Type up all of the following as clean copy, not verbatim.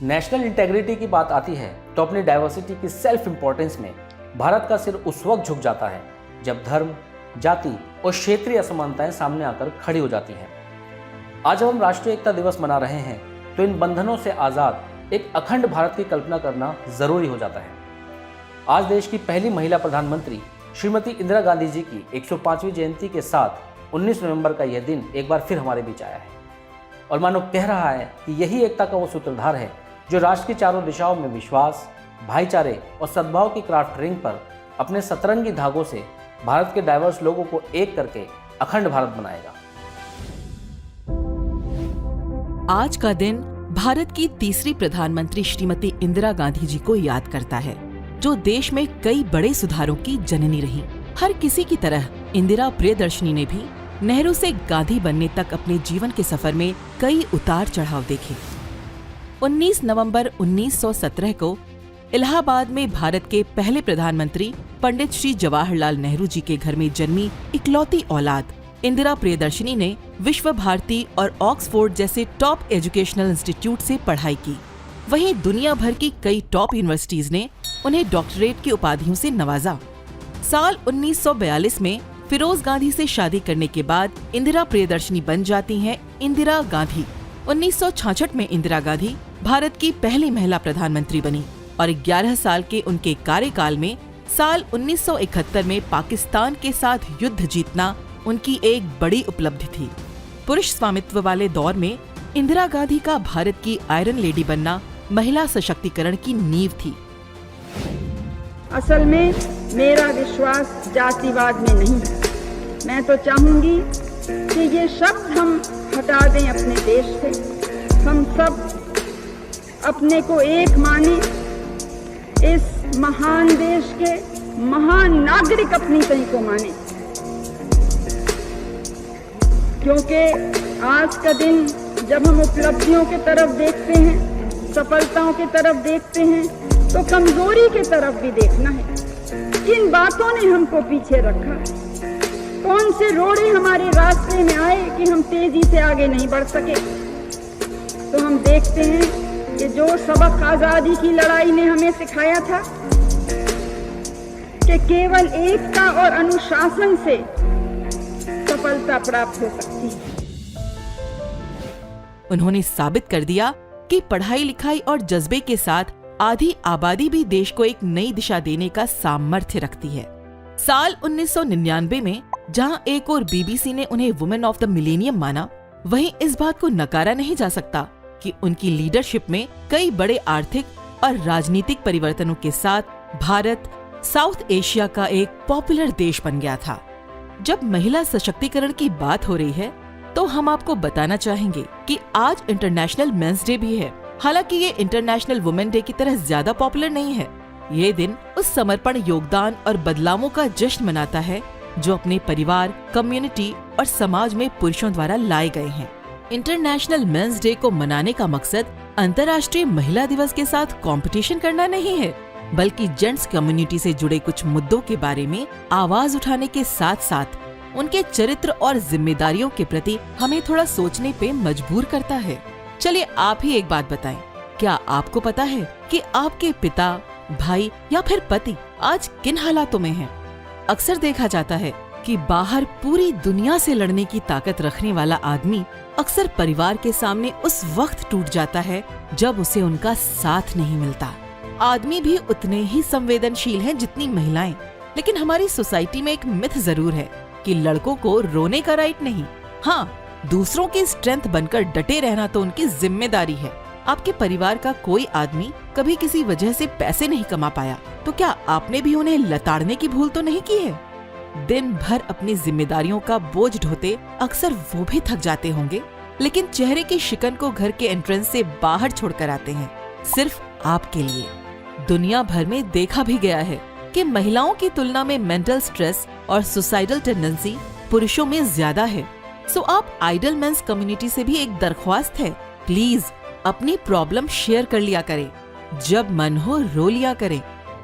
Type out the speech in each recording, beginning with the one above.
National integrity की बात आती है तो अपनी डाइवर्सिटी की सेल्फ इंपॉर्टेंस में भारत का सिर उस वक्त झुक जाता है जब धर्म, जाति और क्षेत्रीय असमानताएं सामने आकर खड़ी हो जाती हैं। आज जब हम राष्ट्रीय एकता दिवस मना रहे हैं तो इन बंधनों से आज़ाद एक अखंड भारत की कल्पना करना जरूरी हो जाता है। आज देश की पहली महिला प्रधानमंत्री श्रीमती इंदिरा गांधी जी की 105वीं जयंती के साथ 19 नवंबर का यह दिन एक बार फिर हमारे बीच आया है और मानो कह रहा है कि यही एकता का वो सूत्रधार है जो राष्ट्र की चारों दिशाओं में विश्वास, भाईचारे और सद्भाव की क्राफ्ट रिंग पर अपने सतरंगी धागों से भारत के डाइवर्स लोगों को एक करके अखंड भारत बनाएगा। आज का दिन भारत की तीसरी प्रधानमंत्री श्रीमती इंदिरा गांधी जी को याद करता है, जो देश में कई बड़े सुधारों की जननी रही। हर किसी की तरह इंदिरा प्रियदर्शनी ने भी नेहरू से गांधी बनने तक अपने जीवन के सफर में कई उतार चढ़ाव देखे। 19 नवंबर 1917 को इलाहाबाद में भारत के पहले प्रधानमंत्री पंडित श्री जवाहरलाल नेहरू जी के घर में जन्मी इकलौती औलाद इंदिरा प्रियदर्शनी ने विश्व भारती और ऑक्सफोर्ड जैसे टॉप एजुकेशनल इंस्टीट्यूट से पढ़ाई की। वहीं दुनिया भर की कई टॉप यूनिवर्सिटीज ने उन्हें डॉक्टरेट की उपाधियों से नवाजा। साल 1942 में फिरोज गांधी से शादी करने के बाद इंदिरा प्रियदर्शनी बन जाती हैं इंदिरा गांधी। 1966 में इंदिरा गांधी भारत की पहली महिला प्रधानमंत्री बनी और 11 साल के उनके कार्यकाल में साल 1971 में पाकिस्तान के साथ युद्ध जीतना उनकी एक बड़ी उपलब्धि थी। पुरुष स्वामित्व वाले दौर में इंदिरा गांधी का भारत की आयरन लेडी बनना महिला सशक्तिकरण की नींव थी। असल में मेरा विश्वास जातिवाद में नहीं है। मैं तो चाहूंगी कि ये शब्द हम हटा दें अपने देश से। हम सब अपने को एक माने, इस महान देश के महान नागरिक अपनी सही को माने, क्योंकि आज का दिन जब हम उपलब्धियों की तरफ देखते हैं, सफलताओं की तरफ देखते हैं, तो कमजोरी की तरफ भी देखना है। किन बातों ने हमको पीछे रखा, कौन से रोड़े हमारे रास्ते में आए कि हम तेजी से आगे नहीं बढ़ सके। तो हम देखते हैं कि जो सबक आजादी की लड़ाई ने हमें सिखाया था कि केवल एकता और अनुशासन से सफलता प्राप्त हो सकती है। उन्होंने साबित कर दिया कि पढ़ाई लिखाई और जज्बे के साथ आधी आबादी भी देश को एक नई दिशा देने का सामर्थ्य रखती है। साल 1999 में जहां एक और बीबीसी ने उन्हें वुमेन ऑफ द मिलेनियम माना, वहीं इस बात को नकारा नहीं जा सकता कि उनकी लीडरशिप में कई बड़े आर्थिक और राजनीतिक परिवर्तनों के साथ भारत साउथ एशिया का एक पॉपुलर देश बन गया था। जब महिला सशक्तिकरण की बात हो रही है तो हम आपको बताना चाहेंगे कि आज इंटरनेशनल मेंस डे भी है। हालांकि ये इंटरनेशनल वुमेन डे की तरह ज्यादा पॉपुलर नहीं है। ये दिन उस समर्पण, योगदान और बदलावों का जश्न मनाता है जो अपने परिवार, कम्युनिटी और समाज में पुरुषों द्वारा लाए गए हैं। इंटरनेशनल मेंस डे को मनाने का मकसद अंतर्राष्ट्रीय महिला दिवस के साथ कंपटीशन करना नहीं है, बल्कि जेंट्स कम्युनिटी से जुड़े कुछ मुद्दों के बारे में आवाज उठाने के साथ साथ उनके चरित्र और जिम्मेदारियों के प्रति हमें थोड़ा सोचने पे मजबूर करता है। चलिए आप ही एक बात बताएं, क्या आपको पता है कि आपके पिता, भाई या फिर पति आज किन हालातों में हैं? अक्सर देखा जाता है कि बाहर पूरी दुनिया से लड़ने की ताकत रखने वाला आदमी अक्सर परिवार के सामने उस वक्त टूट जाता है जब उसे उनका साथ नहीं मिलता। आदमी भी उतने ही संवेदनशील हैं जितनी महिलाएं, लेकिन हमारी सोसाइटी में एक मिथ जरूर है कि लड़कों को रोने का राइट नहीं। हाँ, दूसरों की स्ट्रेंथ बनकर डटे रहना तो उनकी जिम्मेदारी है। आपके परिवार का कोई आदमी कभी किसी वजह से पैसे नहीं कमा पाया तो क्या आपने भी उन्हें लताड़ने की भूल तो नहीं की है? दिन भर अपनी जिम्मेदारियों का बोझ ढोते अक्सर वो भी थक जाते होंगे, लेकिन चेहरे की शिकन को घर के एंट्रेंस से बाहर छोड़कर आते हैं, सिर्फ आपके लिए। दुनिया भर में देखा भी गया है कि महिलाओं की तुलना में मेंटल स्ट्रेस और सुसाइडल टेंडेंसी पुरुषों में ज्यादा है। सो आप आइडल मेंस कम्युनिटी से भी एक दरख्वास्त है, प्लीज अपनी प्रॉब्लम शेयर कर लिया करें, जब मन हो रो लिया करें।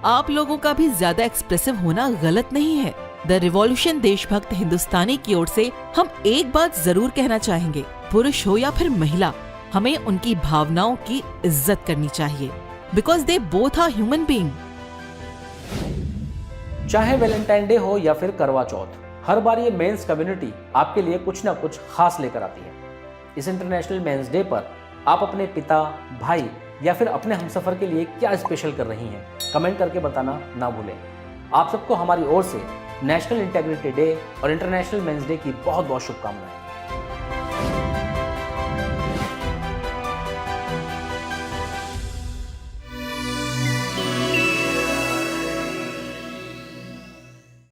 आप लोगों का भी ज्यादा एक्सप्रेसिव होना गलत नहीं है। द रिवॉल्यूशन देशभक्त हिंदुस्तानी की ओर से हम एक बात जरूर कहना चाहेंगे, पुरुष हो या फिर महिला, हमें उनकी भावनाओं की इज्जत करनी चाहिए, because they both are human being. चाहे वैलेंटाइन डे हो या फिर करवा चौथ, हर बार ये मेंस कम्युनिटी आपके लिए कुछ ना कुछ खास लेकर आती है। इस इंटरनेशनल मेंस डे पर आप अपने पिता, भाई या फिर अपने हमसफर के लिए क्या स्पेशल कर रही हैं, कमेंट करके बताना ना भूलें। आप सबको हमारी ओर से नेशनल इंटेग्रिटी डे और इंटरनेशनल मेंस डे की बहुत बहुत शुभकामनाएं।